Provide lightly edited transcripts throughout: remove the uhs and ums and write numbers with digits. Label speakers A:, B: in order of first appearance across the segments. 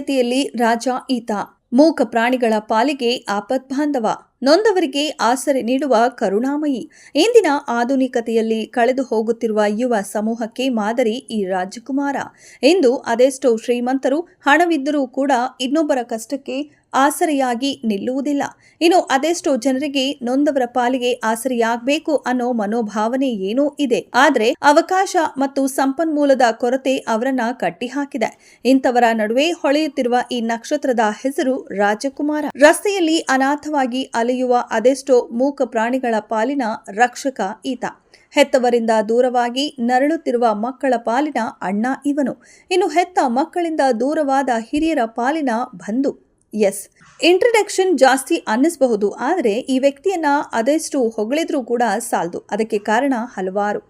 A: ಮಾನವೀಯತೆಯಲ್ಲಿ ರಾಜ ಈತ. ಮೂಕ ಪ್ರಾಣಿಗಳ ಪಾಲಿಗೆ ಆಪದ್ಬಾಂಧವ, ನೊಂದವರಿಗೆ ಆಸರೆ ನೀಡುವ ಕರುಣಾಮಯಿ. ಇಂದಿನ ಆಧುನಿಕತೆಯಲ್ಲಿ ಕಳೆದು ಹೋಗುತ್ತಿರುವ ಯುವ ಸಮೂಹಕ್ಕೆ ಮಾದರಿ ಈ ರಾಜಕುಮಾರ. ಇಂದು ಅದೆಷ್ಟೋ ಶ್ರೀಮಂತರು ಹಣವಿದ್ದರೂ ಕೂಡ ಇನ್ನೊಬ್ಬರ ಕಷ್ಟಕ್ಕೆ ಆಸರೆಯಾಗಿ ನಿಲ್ಲುವುದಿಲ್ಲ. ಇನ್ನು ಅದೆಷ್ಟೋ ಜನರಿಗೆ ನೊಂದವರ ಪಾಲಿಗೆ ಆಸರೆಯಾಗಬೇಕು ಅನ್ನೋ ಮನೋಭಾವನೆ ಏನೋ ಇದೆ. ಆದರೆ ಅವಕಾಶ ಮತ್ತು ಸಂಪನ್ಮೂಲದ ಕೊರತೆ ಅವರನ್ನ ಕಟ್ಟಿಹಾಕಿದೆ. ಇಂಥವರ ನಡುವೆ ಹೊಳೆಯುತ್ತಿರುವ ಈ ನಕ್ಷತ್ರದ ಹೆಸರು ರಾಜಕುಮಾರ. ರಸ್ತೆಯಲ್ಲಿ ಅನಾಥವಾಗಿ ಅಲೆಯುವ ಅದೆಷ್ಟೋ ಮೂಕ ಪ್ರಾಣಿಗಳ ಪಾಲಿನ ರಕ್ಷಕ ಈತ. ಹೆತ್ತವರಿಂದ ದೂರವಾಗಿ ನರಳುತ್ತಿರುವ ಮಕ್ಕಳ ಪಾಲಿನ ಅಣ್ಣ ಇವನು. ಇನ್ನು ಹೆತ್ತ ಮಕ್ಕಳಿಂದ ದೂರವಾದ ಹಿರಿಯರ ಪಾಲಿನ ಬಂಧು. ಎಸ್, ಇಂಟ್ರಡಕ್ಷನ್ ಜಾಸ್ತಿ ಅನ್ನಿಸಬಹುದು, ಆದರೆ ಈ ವ್ಯಕ್ತಿಯನ್ನ ಅದೆಷ್ಟು ಹೊಗಳಿದ್ರೂ ಕೂಡ ಸಾಲದು. ಅದಕ್ಕೆ ಕಾರಣ ಹಲವಾರು.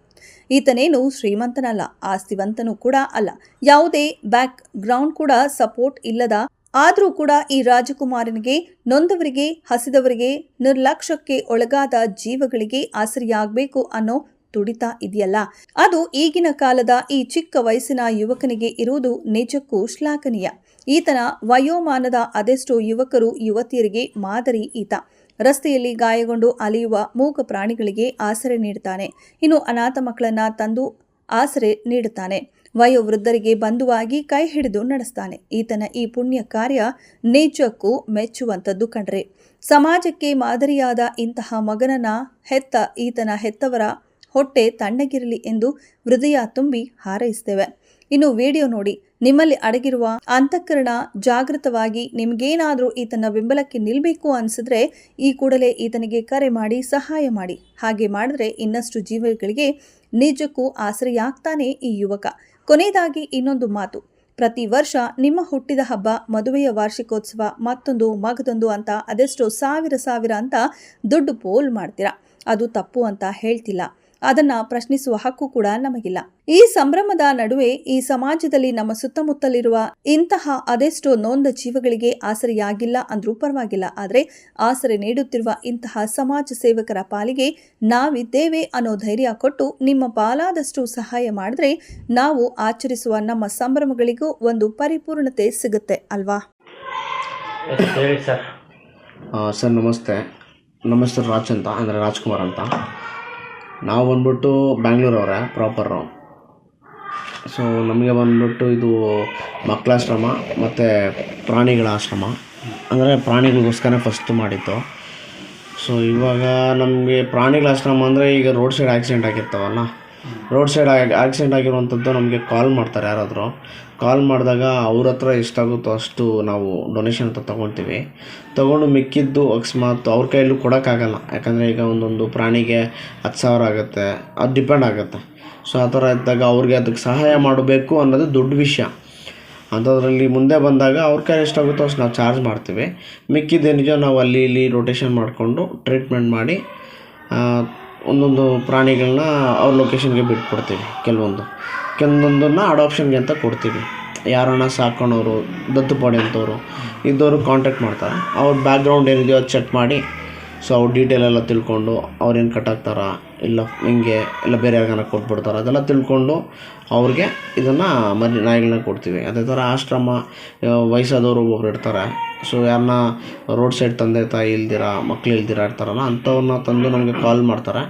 A: ಈತನೇನು ಶ್ರೀಮಂತನಲ್ಲ, ಆಸ್ತಿವಂತನೂ ಕೂಡ ಅಲ್ಲ, ಯಾವುದೇ ಬ್ಯಾಕ್ ಗ್ರೌಂಡ್ ಕೂಡ ಸಪೋರ್ಟ್ ಇಲ್ಲದ. ಆದರೂ ಕೂಡ ಈ ರಾಜಕುಮಾರನಿಗೆ ನೊಂದವರಿಗೆ, ಹಸಿದವರಿಗೆ, ನಿರ್ಲಕ್ಷ್ಯಕ್ಕೆ ಒಳಗಾದ ಜೀವಗಳಿಗೆ ಆಸರೆಯಾಗಬೇಕು ಅನ್ನೋ ತುಡಿತ ಇದೆಯಲ್ಲ, ಅದು ಈಗಿನ ಕಾಲದ ಈ ಚಿಕ್ಕ ವಯಸ್ಸಿನ ಯುವಕನಿಗೆ ಇರುವುದು ನಿಜಕ್ಕೂ ಶ್ಲಾಘನೀಯ. ಈತನ ವಯೋಮಾನದ ಅದೆಷ್ಟೋ ಯುವಕರು, ಯುವತಿಯರಿಗೆ ಮಾದರಿ ಈತ. ರಸ್ತೆಯಲ್ಲಿ ಗಾಯಗೊಂಡು ಅಲೆಯುವ ಮೂಕ ಪ್ರಾಣಿಗಳಿಗೆ ಆಸರೆ ನೀಡುತ್ತಾನೆ. ಇನ್ನು ಅನಾಥ ಮಕ್ಕಳನ್ನ ತಂದು ಆಸರೆ ನೀಡುತ್ತಾನೆ. ವಯೋವೃದ್ಧರಿಗೆ ಬಂಧುವಾಗಿ ಕೈ ಹಿಡಿದು ನಡೆಸ್ತಾನೆ. ಈತನ ಈ ಪುಣ್ಯ ಕಾರ್ಯ ನಿಜಕ್ಕೂ ಮೆಚ್ಚುವಂಥದ್ದು ಕಣ್ರೆ. ಸಮಾಜಕ್ಕೆ ಮಾದರಿಯಾದ ಇಂತಹ ಮಗನನ್ನ ಹೆತ್ತ ಈತನ ಹೆತ್ತವರ ಹೊಟ್ಟೆ ತಣ್ಣಗಿರಲಿ ಎಂದು ಹೃದಯ ತುಂಬಿ ಹಾರೈಸ್ತೇವೆ. ಇನ್ನು ವಿಡಿಯೋ ನೋಡಿ, ನಿಮ್ಮಲ್ಲಿ ಅಡಗಿರುವ ಅಂತಃಕರಣ ಜಾಗೃತವಾಗಿ ನಿಮ್ಗೇನಾದರೂ ಈತನ ಬೆಂಬಲಕ್ಕೆ ನಿಲ್ಲಬೇಕು ಅನಿಸಿದ್ರೆ ಈ ಕೂಡಲೇ ಈತನಿಗೆ ಕರೆ ಮಾಡಿ ಸಹಾಯ ಮಾಡಿ. ಹಾಗೆ ಮಾಡಿದ್ರೆ ಇನ್ನಷ್ಟು ಜೀವಗಳಿಗೆ ನಿಜಕ್ಕೂ ಆಸರೆಯಾಗ್ತಾನೆ ಈ ಯುವಕ. ಕೊನೆಯದಾಗಿ ಇನ್ನೊಂದು ಮಾತು, ಪ್ರತಿ ವರ್ಷ ನಿಮ್ಮ ಹುಟ್ಟಿದ ಹಬ್ಬ, ಮದುವೆಯ ವಾರ್ಷಿಕೋತ್ಸವ, ಮತ್ತೊಂದು ಮಗದೊಂದು ಅಂತ ಅದೆಷ್ಟೋ ಸಾವಿರ ಅಂತ ದುಡ್ಡು ಪೋಲ್ ಮಾಡ್ತೀರಾ. ಅದು ತಪ್ಪು ಅಂತ ಹೇಳ್ತಿಲ್ಲ, ಅದನ್ನ ಪ್ರಶ್ನಿಸುವ ಹಕ್ಕು ಕೂಡ ನಮಗಿಲ್ಲ. ಈ ಸಂಭ್ರಮದ ನಡುವೆ ಈ ಸಮಾಜದಲ್ಲಿ ನಮ್ಮ ಸುತ್ತಮುತ್ತಲಿರುವ ಇಂತಹ ಅದೆಷ್ಟೋ ನೊಂದ ಜೀವಗಳಿಗೆ ಆಸರೆಯಾಗಿಲ್ಲ ಅಂದ್ರೂ ಪರವಾಗಿಲ್ಲ. ಆದರೆ ಆಸರೆ ನೀಡುತ್ತಿರುವ ಇಂತಹ ಸಮಾಜ ಸೇವಕರ ಪಾಲಿಗೆ ನಾವಿದ್ದೇವೆ ಅನ್ನೋ ಧೈರ್ಯ ಕೊಟ್ಟು ನಿಮ್ಮ ಪಾಲಾದಷ್ಟು ಸಹಾಯ ಮಾಡಿದ್ರೆ ನಾವು ಆಚರಿಸುವ ನಮ್ಮ ಸಂಭ್ರಮಗಳಿಗೂ ಒಂದು ಪರಿಪೂರ್ಣತೆ ಸಿಗುತ್ತೆ ಅಲ್ವಾ?
B: ಸರ್ ನಮಸ್ತೆ. ನಮ್ಮ ಹೆಸರು ರಾಜ್ ಅಂತ, ಅಂದರೆ ರಾಜ್ಕುಮಾರ್ ಅಂತ. ನಾವು ಬಂದ್ಬಿಟ್ಟು ಬ್ಯಾಂಗ್ಳೂರವರೇ ಪ್ರಾಪರು. ಸೊ ನಮಗೆ ಬಂದ್ಬಿಟ್ಟು ಇದು ಮಕ್ಕಳಾಶ್ರಮ ಮತ್ತು ಪ್ರಾಣಿಗಳ ಆಶ್ರಮ, ಅಂದರೆ ಪ್ರಾಣಿಗಳಿಗೋಸ್ಕರ ಫಸ್ಟ್ ಮಾಡಿತ್ತು. ಸೊ ಇವಾಗ ನಮಗೆ ಪ್ರಾಣಿಗಳ ಆಶ್ರಮ ಅಂದರೆ ಈಗ ರೋಡ್ ಸೈಡ್ ಆಕ್ಸಿಡೆಂಟ್ ಆಗಿರ್ತಾವಲ್ಲ, ರೋಡ್ ಸೈಡ್ ಆಕ್ಸಿಡೆಂಟ್ ಆಗಿರುವಂಥದ್ದು ನಮಗೆ ಕಾಲ್ ಮಾಡ್ತಾರೆ. ಯಾರಾದರೂ ಕಾಲ್ ಮಾಡಿದಾಗ ಅವ್ರ ಹತ್ರ ಎಷ್ಟಾಗುತ್ತೋ ಅಷ್ಟು ನಾವು ಡೊನೇಷನ್ ಅಂತ ತೊಗೊಂಡು ಮಿಕ್ಕಿದ್ದು ಅಕಸ್ಮಾತ್ ಅವ್ರ ಕೈಯಲ್ಲೂ ಕೊಡೋಕ್ಕಾಗಲ್ಲ. ಯಾಕಂದರೆ ಈಗ ಒಂದೊಂದು ಪ್ರಾಣಿಗೆ 10,000 ಆಗುತ್ತೆ, ಅದು ಡಿಪೆಂಡ್ ಆಗುತ್ತೆ. ಸೊ ಆ ಥರ ಇದ್ದಾಗ ಅವ್ರಿಗೆ ಅದಕ್ಕೆ ಸಹಾಯ ಮಾಡಬೇಕು ಅನ್ನೋದು ದೊಡ್ಡ ವಿಷಯ. ಅಂಥದ್ರಲ್ಲಿ ಮುಂದೆ ಬಂದಾಗ ಅವ್ರ ಕೈ ಎಷ್ಟಾಗುತ್ತೋ ಅಷ್ಟು ನಾವು ಚಾರ್ಜ್ ಮಾಡ್ತೀವಿ. ಮಿಕ್ಕಿದ್ದೇನಿದೆಯೋ ನಾವು ಅಲ್ಲಿ ಇಲ್ಲಿ ರೊಟೇಷನ್ ಮಾಡಿಕೊಂಡು ಟ್ರೀಟ್ಮೆಂಟ್ ಮಾಡಿ ಒಂದೊಂದು ಪ್ರಾಣಿಗಳನ್ನ ಅವ್ರ ಲೊಕೇಶನ್ಗೆ ಬಿಟ್ಕೊಡ್ತೀವಿ. ಕೆಲವೊಂದನ್ನು ಅಡಾಪ್ಷನ್ಗೆ ಅಂತ ಕೊಡ್ತೀವಿ. ಯಾರನ್ನ ಸಾಕೋಣವರು, ದತ್ತು ಪಡೆಯಂಥವ್ರು ಇದ್ದವರು ಕಾಂಟ್ಯಾಕ್ಟ್ ಮಾಡ್ತಾರೆ. ಅವ್ರ ಬ್ಯಾಕ್ಗ್ರೌಂಡ್ ಏನಿದೆಯೋ ಅದು ಚೆಕ್ ಮಾಡಿ, ಸೊ ಅವ್ರ ಡೀಟೇಲ್ ಎಲ್ಲ ತಿಳ್ಕೊಂಡು ಅವ್ರೇನು ಕಟ್ಟಾಕ್ತಾರ, ಇಲ್ಲ ಹಿಂಗೆ ಇಲ್ಲ ಬೇರೆ ಯಾರಿಗಾನ ಕೊಟ್ಬಿಡ್ತಾರೆ, ಅದೆಲ್ಲ ತಿಳ್ಕೊಂಡು ಅವ್ರಿಗೆ ಇದನ್ನು ನಾಯಿಗಳನ್ನ ಕೊಡ್ತೀವಿ. ಅದೇ ಥರ ಆಶ್ರಮ, ವಯಸ್ಸಾದವರು ಒಬ್ಬೊಬ್ರು ಇರ್ತಾರೆ. ಸೊ ಯಾರನ್ನ ರೋಡ್ ಸೈಡ್ ತಂದೆ ತಾಯಿ ಇಲ್ದಿರ, ಮಕ್ಳು ಇಲ್ದಿರ ಇರ್ತಾರಲ್ಲ, ಅಂಥವ್ರನ್ನ ತಂದು ನಮಗೆ ಕಾಲ್ ಮಾಡ್ತಾರೆ.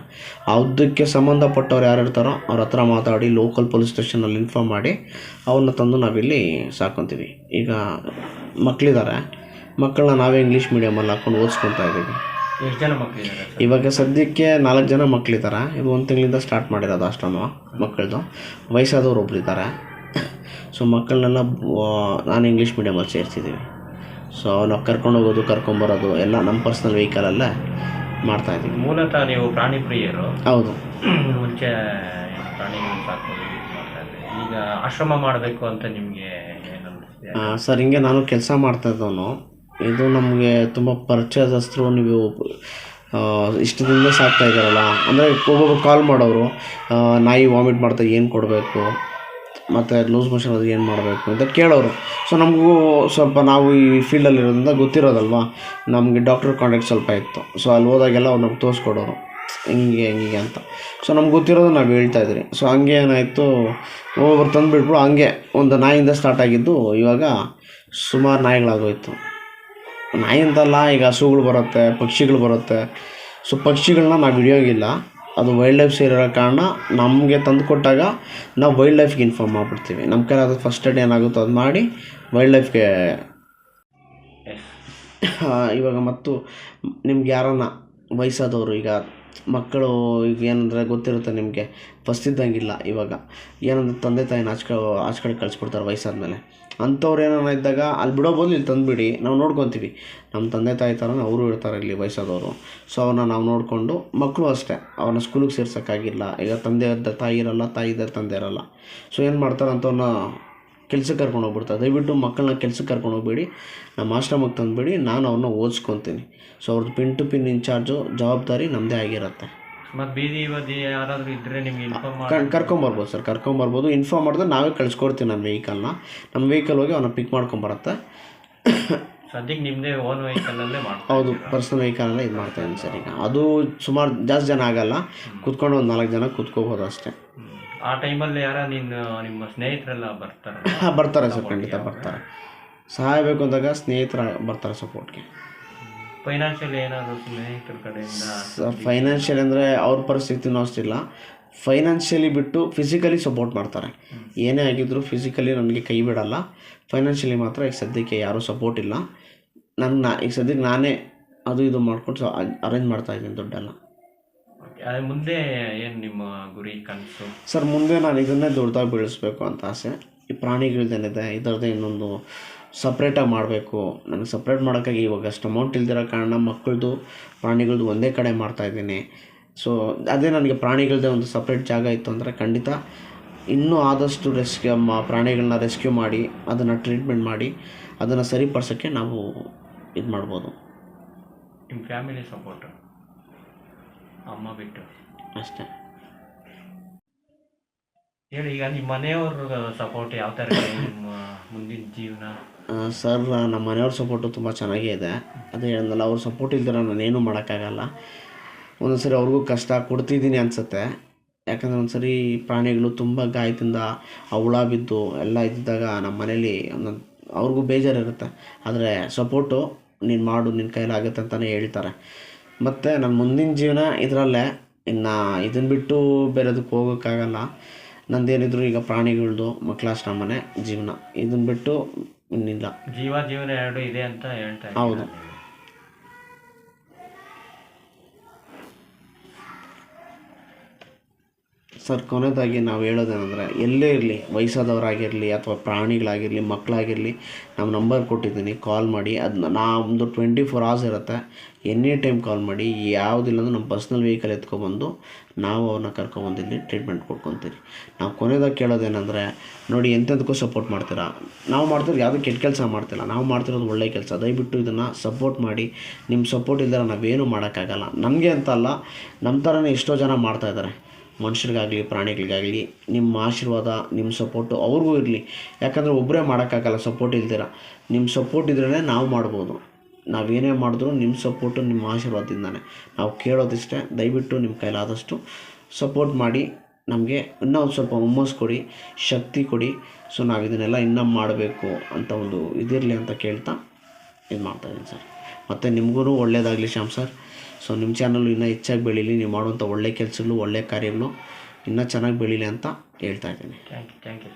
B: ಅದಕ್ಕೆ ಸಂಬಂಧಪಟ್ಟವ್ರು ಯಾರು ಇರ್ತಾರೋ ಅವ್ರ ಹತ್ರ ಮಾತಾಡಿ ಲೋಕಲ್ ಪೊಲೀಸ್ ಸ್ಟೇಷನಲ್ಲಿ ಇನ್ಫಾರ್ಮ್ ಮಾಡಿ ಅವ್ರನ್ನ ತಂದು ನಾವಿಲ್ಲಿ ಸಾಕೊತೀವಿ. ಈಗ ಮಕ್ಕಳಿದ್ದಾರೆ, ಮಕ್ಕಳನ್ನ ನಾವೇ ಇಂಗ್ಲೀಷ್ ಮೀಡಿಯಮಲ್ಲಿ ಹಾಕ್ಕೊಂಡು ಓದಿಸ್ಕೊತಾ ಇದ್ದೀವಿ.
C: ಎಷ್ಟು ಜನ ಮಕ್ಕಳಿದ್ದಾರೆ?
B: ಇವಾಗ ಸದ್ಯಕ್ಕೆ 4 ಜನ ಮಕ್ಕಳಿದ್ದಾರೆ. ಇದು 1 ತಿಂಗಳಿಂದ ಸ್ಟಾರ್ಟ್ ಮಾಡಿರೋದು ಆಶ್ರಮ ಮಕ್ಕಳದು. ವಯಸ್ಸಾದವ್ರು ಒಬ್ಬರಿದ್ದಾರೆ. ಸೊ ಮಕ್ಕಳನ್ನೆಲ್ಲ ನಾನು ಇಂಗ್ಲೀಷ್ ಮೀಡಿಯಮಲ್ಲಿ ಸೇರಿಸಿದ್ದೀವಿ. ಸೊ ನಾವು ಕರ್ಕೊಂಡೋಗೋದು ಕರ್ಕೊಂಬರೋದು ಎಲ್ಲ ನಮ್ಮ ಪರ್ಸ್ನಲ್ ವೆಹಿಕಲಲ್ಲೇ ಮಾಡ್ತಾಯಿದ್ದೀವಿ.
C: ಮೂಲತಃ ನೀವು ಪ್ರಾಣಿ ಪ್ರಿಯರು?
B: ಹೌದು.
C: ಮುಂಚೆ ಪ್ರಾಣಿಗಳು ಸಾಕೋದು ಮಾಡ್ತಾಯಿದ್ರಿ, ಈಗ ಆಶ್ರಮ ಮಾಡಬೇಕು ಅಂತ ನಿಮಗೆ ಏನು?
B: ಸರ್ ಹಿಂಗೆ ನಾನು ಕೆಲಸ ಮಾಡ್ತಾಯಿದ್ದವನು. ಇದು ನಮಗೆ ತುಂಬ ಪರಿಚಯದಸ್ತರು. ನೀವು ಇಷ್ಟು ದಿನದಿಂದ ಸಾಕ್ತಾ ಇದ್ದಾರಲ್ಲ, ಅಂದರೆ ಒಬ್ಬೊಬ್ಬರು ಕಾಲ್ ಮಾಡೋರು, ನಾಯಿ ವಾಮಿಟ್ ಮಾಡ್ತಾ ಏನು ಕೊಡಬೇಕು, ಮತ್ತು ಲೂಸ್ ಮೋಷನ್ ಅದು ಏನು ಮಾಡಬೇಕು ಅಂತ ಕೇಳೋರು. ಸೊ ನಮಗೂ ಸ್ವಲ್ಪ ನಾವು ಈ ಫೀಲ್ಡಲ್ಲಿರೋದ್ರಿಂದ ಗೊತ್ತಿರೋದಲ್ವ, ನಮಗೆ ಡಾಕ್ಟ್ರ್ ಕಾಂಟ್ಯಾಕ್ಟ್ ಸ್ವಲ್ಪ ಇತ್ತು. ಸೊ ಅಲ್ಲಿ ಹೋದಾಗೆಲ್ಲ ಅವ್ರು ನಮ್ಗೆ ತೋರಿಸ್ಕೊಡೋರು, ಹಿಂಗೆ ಅಂತ. ಸೊ ನಮ್ಗೆ ಗೊತ್ತಿರೋದು ನಾವು ಹೇಳ್ತಾಯಿದ್ರಿ. ಸೊ ಹಂಗೆ ಏನಾಯಿತು, ಒಬ್ಬೊಬ್ರು ತಂದುಬಿಟ್ರು. ಹಂಗೆ ಒಂದು ನಾಯಿಂದ ಸ್ಟಾರ್ಟ್ ಆಗಿದ್ದು ಇವಾಗ ಸುಮಾರು ನಾಯಿಗಳಾಗೋಯ್ತು. ನಾಯಿ ಅಂತಲ್ಲ, ಈಗ ಹಸುಗಳು ಬರುತ್ತೆ, ಪಕ್ಷಿಗಳು ಬರುತ್ತೆ. ಸೊ ಪಕ್ಷಿಗಳನ್ನ ನಾವು ಹಿಡಿಯೋಂಗಿಲ್ಲ, ಅದು ವೈಲ್ಡ್ ಲೈಫ್ ಸೇರಿರೋ ಕಾರಣ ನಮಗೆ ತಂದು ಕೊಟ್ಟಾಗ ನಾವು ವೈಲ್ಡ್ ಲೈಫ್ಗೆ ಇನ್ಫಾರ್ಮ್ ಮಾಡಿಬಿಡ್ತೀವಿ. ನಮ್ಮ ಕೈಲಿ ಅದು ಫಸ್ಟ್ ಏಡ್ ಏನಾಗುತ್ತೋ ಅದು ಮಾಡಿ ವೈಲ್ಡ್ ಲೈಫ್ಗೆ. ಇವಾಗ ಮತ್ತು ನಿಮ್ಗೆ ಯಾರನ್ನ ವಯಸ್ಸಾದವರು, ಈಗ ಮಕ್ಕಳು, ಈಗ ಏನಂದರೆ ಗೊತ್ತಿರುತ್ತೆ ನಿಮಗೆ, ಫಸ್ಟ್ ಇದ್ದಂಗಿಲ್ಲ ಇವಾಗ. ಏನಂದ್ರೆ ತಂದೆ ತಾಯಿನ ಆಚೆ ಕಳಿಸ್ಬಿಡ್ತಾರೆ ವಯಸ್ಸಾದ್ಮೇಲೆ. ಅಂಥವ್ರು ಏನಾರ ಇದ್ದಾಗ ಅಲ್ಲಿ ಬಿಡೋ ಬದಲು ಇಲ್ಲಿ ತಂದುಬಿಡಿ, ನಾವು ನೋಡ್ಕೊತೀವಿ. ನಮ್ಮ ತಂದೆ ತಾಯಿ ಥರ ಅವರು ಇರ್ತಾರೆ ಇಲ್ಲಿ ವಯಸ್ಸಾದವರು. ಸೊ ಅವ್ರನ್ನ ನಾವು ನೋಡಿಕೊಂಡು, ಮಕ್ಕಳು ಅಷ್ಟೇ, ಅವ್ರನ್ನ ಸ್ಕೂಲಿಗೆ ಸೇರ್ಸೋಕ್ಕಾಗಿಲ್ಲ. ಈಗ ತಂದೆ ಇದ್ದ ತಾಯಿ ಇರೋಲ್ಲ, ತಾಯಿ ಇದ್ದ ತಂದೆ ಇರೋಲ್ಲ. ಸೊ ಏನು ಮಾಡ್ತಾರೆ ಅಂಥವ್ರನ್ನ ಕೆಲ್ಸಕ್ಕೆ ಕರ್ಕೊಂಡು ಹೋಗ್ಬಿಡ್ತಾರೆ. ದಯವಿಟ್ಟು ಮಕ್ಕಳನ್ನ ಕೆಲ್ಸಕ್ಕೆ ಕರ್ಕೊಂಡು ಹೋಗ್ಬೇಡಿ, ನಮ್ಮ ಆಶ್ರಮಕ್ಕೆ ತಂದುಬಿಡಿ, ನಾನು ಅವ್ರನ್ನ ಓದಿಸ್ಕೊತೀನಿ. ಸೊ ಅವ್ರದ್ದು ಪಿನ್ ಟು ಪಿನ್ ಇನ್ಚಾರ್ಜು ಜವಾಬ್ದಾರಿ ನಮ್ಮದೇ ಆಗಿರುತ್ತೆ.
C: ಮತ್ತು ಬೀದಿ ಯಾರಾದರೂ ಇದ್ದರೆ ನಿಮ್ಗೆ ಇನ್ಫಾರ್ಮ್
B: ಕರ್ಕೊಂಬರ್ಬೋದು ಸರ್, ಕರ್ಕೊಂಬರ್ಬೋದು. ಇನ್ಫಾರ್ಮ್ ಮಾಡಿದ್ರೆ ನಾವೇ ಕಳಿಸ್ಕೊಡ್ತೀವಿ ನಮ್ಮ ವೆಹಿಕಲ್ನ. ನಮ್ಮ ವೆಹಿಕಲ್ ಹೋಗಿ ಅವನ್ನ ಪಿಕ್ ಮಾಡ್ಕೊಂಬರುತ್ತೆ.
C: ಸದ್ಯಕ್ಕೆ ನಿಮ್ಮದೇ ಓನ್ ವೆಹಿಕಲಲ್ಲೇ
B: ಹೌದು, ಪರ್ಸನಲ್ ವೆಹಿಕಲಲ್ಲೇ ಇದು ಮಾಡ್ತಾಯಿದ್ದೀನಿ ಸರ್. ಈಗ ಅದು ಸುಮಾರು ಜಾಸ್ತಿ ಜನ ಆಗಲ್ಲ, ಕೂತ್ಕೊಂಡು ಒಂದು 4 ಜನ ಕೂತ್ಕೋಬೋದು ಅಷ್ಟೇ.
C: ಆ ಟೈಮಲ್ಲಿ ನಿಮ್ಮ ಸ್ನೇಹಿತರೆಲ್ಲ ಬರ್ತಾರೆ?
B: ಬರ್ತಾರೆ ಸರ್, ಖಂಡಿತ ಬರ್ತಾರೆ. ಸಹಾಯ ಬೇಕು ಅಂದಾಗ ಸ್ನೇಹಿತರು ಬರ್ತಾರೆ ಸಪೋರ್ಟ್ಗೆ.
C: ಫೈನಾನ್ಷಿಯಲಿ ಏನಾದರೂ ಸ್ನೇಹಿತರ ಕಡೆಯಿಂದ?
B: ಫೈನಾನ್ಷಿಯಲ್ ಅಂದರೆ ಅವ್ರ ಪರಿಸ್ಥಿತಿನೂ ಅಷ್ಟಿಲ್ಲ. ಫೈನಾನ್ಷಿಯಲಿ ಬಿಟ್ಟು ಫಿಸಿಕಲಿ ಸಪೋರ್ಟ್ ಮಾಡ್ತಾರೆ. ಏನೇ ಆಗಿದ್ದರೂ ಫಿಸಿಕಲಿ ನನಗೆ ಕೈ ಬಿಡಲ್ಲ. ಫೈನಾನ್ಷಿಯಲಿ ಮಾತ್ರ ಈಗ ಸದ್ಯಕ್ಕೆ ಯಾರೂ ಸಪೋರ್ಟ್ ಇಲ್ಲ. ಈಗ ಸದ್ಯಕ್ಕೆ ನಾನೇ ಅದು ಇದು ಮಾಡ್ಕೊಂಡು ಅರೇಂಜ್ ಮಾಡ್ತಾಯಿದ್ದೀನಿ ದುಡ್ಡೆಲ್ಲ.
C: ಮುಂದೆ ಏನು ನಿಮ್ಮ ಗುರಿ, ಕನಸು?
B: ಸರ್ ಮುಂದೆ ನಾನು ಇದನ್ನೇ ದೊಡ್ಡದಾಗಿ ಬೆಳೆಸಬೇಕು ಅಂತ ಆಸೆ. ಈ ಪ್ರಾಣಿಗಳದ್ದೇನಿದೆ ಇದರದ್ದೇ ಇನ್ನೊಂದು ಸಪ್ರೇಟಾಗಿ ಮಾಡಬೇಕು. ನನಗೆ ಸಪ್ರೇಟ್ ಮಾಡೋಕ್ಕಾಗಿ ಇವಾಗ ಅಷ್ಟು ಅಮೌಂಟ್ ಇಲ್ದಿರೋ ಕಾರಣ ಮಕ್ಕಳದು ಪ್ರಾಣಿಗಳದ್ದು ಒಂದೇ ಕಡೆ ಮಾಡ್ತಾಯಿದ್ದೀನಿ. ಸೊ ಅದೇ ನನಗೆ ಪ್ರಾಣಿಗಳದ್ದೇ ಒಂದು ಸಪ್ರೇಟ್ ಜಾಗ ಇತ್ತು ಅಂದರೆ ಖಂಡಿತ ಇನ್ನೂ ಆದಷ್ಟು ಪ್ರಾಣಿಗಳನ್ನ ರೆಸ್ಕ್ಯೂ ಮಾಡಿ ಅದನ್ನು ಟ್ರೀಟ್ಮೆಂಟ್ ಮಾಡಿ ಅದನ್ನು ಸರಿಪಡಿಸೋಕ್ಕೆ ನಾವು ಇದು ಮಾಡ್ಬೋದು.
C: ನಿಮ್ಮ ಫ್ಯಾಮಿಲಿ ಸಪೋರ್ಟು, ಅಮ್ಮ ಬಿಟ್ಟು
B: ಅಷ್ಟೇ
C: ಹೇಳಿ. ಈಗ ನಿಮ್ಮ ಮನೆಯವ್ರ ಸಪೋರ್ಟ್ ಯಾವ ಥರ ಇದೆ ನಿಮ್ಮ ಮುಂದಿನ ಜೀವನ?
B: ಸರ್ ನಮ್ಮ ಮನೆಯವ್ರ ಸಪೋರ್ಟು ತುಂಬ ಚೆನ್ನಾಗೇ ಇದೆ. ಅದೇ ಹೇಳಿದ್ನಲ್ಲ, ಅವ್ರ ಸಪೋರ್ಟ್ ಇಲ್ದಿರ ನಾನೇನು ಮಾಡೋಕ್ಕಾಗಲ್ಲ. ಒಂದೊಂದು ಸರಿ ಅವ್ರಿಗೂ ಕಷ್ಟ ಕೊಡ್ತಿದ್ದೀನಿ ಅನಿಸುತ್ತೆ. ಯಾಕಂದರೆ ಒಂದು ಸರಿ ಪ್ರಾಣಿಗಳು ತುಂಬ ಗಾಯದಿಂದ ಹುಳ ಬಿದ್ದು ಎಲ್ಲ ಇದ್ದಾಗ ನಮ್ಮ ಮನೇಲಿ ಅವ್ರಿಗೂ ಬೇಜಾರಿರುತ್ತೆ. ಆದರೆ ಸಪೋರ್ಟು ನೀನು ಮಾಡು, ನಿನ್ನ ಕೈಲಾಗುತ್ತೆ ಅಂತಲೇ ಹೇಳ್ತಾರೆ. ಮತ್ತು ನನ್ನ ಮುಂದಿನ ಜೀವನ ಇದರಲ್ಲೇ, ಇನ್ನು ಇದನ್ನು ಬಿಟ್ಟು ಬೇರೆದಕ್ಕೆ ಹೋಗೋಕ್ಕಾಗಲ್ಲ. ನಂದೇನಿದ್ರು ಈಗ ಪ್ರಾಣಿಗಳದ್ದು ಮಕ್ಕಳಾಶ್ರಮನೇ ಜೀವನ, ಇದನ್ನು ಬಿಟ್ಟು ಇನ್ನಿಲ್ಲ.
C: ಜೀವನ ಎರಡು ಇದೆ ಅಂತ ಹೇಳ್ತಾ ಇದ್ದೀನಿ.
B: ಹೌದು ಸರ್, ಕೊನೆಯದಾಗಿ ನಾವು ಹೇಳೋದೇನೆಂದರೆ, ಎಲ್ಲೇ ಇರಲಿ, ವಯಸ್ಸಾದವರಾಗಿರಲಿ ಅಥವಾ ಪ್ರಾಣಿಗಳಾಗಿರಲಿ, ಮಕ್ಕಳಾಗಿರಲಿ, ನಮ್ಮ ನಂಬರ್ ಕೊಟ್ಟಿದ್ದೀನಿ, ಕಾಲ್ ಮಾಡಿ. ಅದನ್ನ ನಮ್ಮದು 24 hours ಇರುತ್ತೆ. ಎನಿ ಟೈಮ್ ಕಾಲ್ ಮಾಡಿ. ಯಾವುದಿಲ್ಲ ಅಂದ್ರೆ ನಮ್ಮ ಪರ್ಸ್ನಲ್ ವೆಹಿಕಲ್ ಎತ್ಕೊಬಂದು ನಾವು ಅವ್ರನ್ನ ಕರ್ಕೊಬಂದಿಲ್ಲಿ ಟ್ರೀಟ್ಮೆಂಟ್ ಕೊಡ್ಕೊತೀವಿ. ನಾವು ಕೊನೆಯದಾಗಿ ಕೇಳೋದೇನೆಂದರೆ, ನೋಡಿ ಎಂತೆಂದಕ್ಕೂ ಸಪೋರ್ಟ್ ಮಾಡ್ತೀರಾ. ನಾವು ಮಾಡ್ತಿರೋದು ಯಾವುದೂ ಕೆಟ್ಟ ಕೆಲಸ ಮಾಡ್ತಿಲ್ಲ, ನಾವು ಮಾಡ್ತಿರೋದು ಒಳ್ಳೆಯ ಕೆಲಸ. ದಯವಿಟ್ಟು ಇದನ್ನು ಸಪೋರ್ಟ್ ಮಾಡಿ. ನಿಮ್ಮ ಸಪೋರ್ಟ್ ಇಲ್ಲದ್ರೆ ನಾವೇನು ಮಾಡೋಕ್ಕಾಗಲ್ಲ. ನಮಗೆ ಅಂತ ಅಲ್ಲ, ನಮ್ಮ ಥರನೇ ಎಷ್ಟೋ ಜನ ಮಾಡ್ತಾಯಿದ್ದಾರೆ, ಮನುಷ್ಯರಿಗಾಗಲಿ ಪ್ರಾಣಿಗಳಿಗಾಗಲಿ. ನಿಮ್ಮ ಆಶೀರ್ವಾದ, ನಿಮ್ಮ ಸಪೋರ್ಟು ಅವ್ರಿಗೂ ಇರಲಿ. ಯಾಕಂದರೆ ಒಬ್ಬರೇ ಮಾಡೋಕ್ಕಾಗಲ್ಲ ಸಪೋರ್ಟ್ ಇಲ್ದಿರ. ನಿಮ್ಮ ಸಪೋರ್ಟ್ ಇದ್ರೇ ನಾವು ಮಾಡ್ಬೋದು. ನಾವೇನೇ ಮಾಡಿದ್ರು ನಿಮ್ಮ ಸಪೋರ್ಟು, ನಿಮ್ಮ ಆಶೀರ್ವಾದದಿಂದಾನೆ. ನಾವು ಕೇಳೋದಿಷ್ಟೇ, ದಯವಿಟ್ಟು ನಿಮ್ಮ ಕೈಲಾದಷ್ಟು ಸಪೋರ್ಟ್ ಮಾಡಿ. ನಮಗೆ ಇನ್ನೂ ಒಂದು ಸ್ವಲ್ಪ ಹುಮ್ಮಸ್ಸು ಕೊಡಿ, ಶಕ್ತಿ ಕೊಡಿ. ಸೊ ನಾವು ಇದನ್ನೆಲ್ಲ ಇನ್ನೂ ಮಾಡಬೇಕು ಅಂತ ಒಂದು ಇದಿರಲಿ ಅಂತ ಕೇಳ್ತಾ ಇದು ಮಾಡ್ತಾಯಿದ್ದೀನಿ ಸರ್. ಮತ್ತು ನಿಮಗೂ ಒಳ್ಳೆಯದಾಗಲಿ ಶ್ಯಾಮ್ ಸರ್. ಸೊ ನಿಮ್ಮ ಚಾನಲ್ಲು ಇನ್ನೂ ಹೆಚ್ಚಾಗಿ ಬೆಳೀಲಿ. ನೀವು ಮಾಡುವಂಥ ಒಳ್ಳೆಯ ಕೆಲಸಗಳು, ಒಳ್ಳೆಯ ಕಾರ್ಯಗಳು ಇನ್ನೂ ಚೆನ್ನಾಗಿ ಬೆಳೀಲಿ ಅಂತ ಹೇಳ್ತಾ ಇದ್ದೀನಿ.
C: Thank you.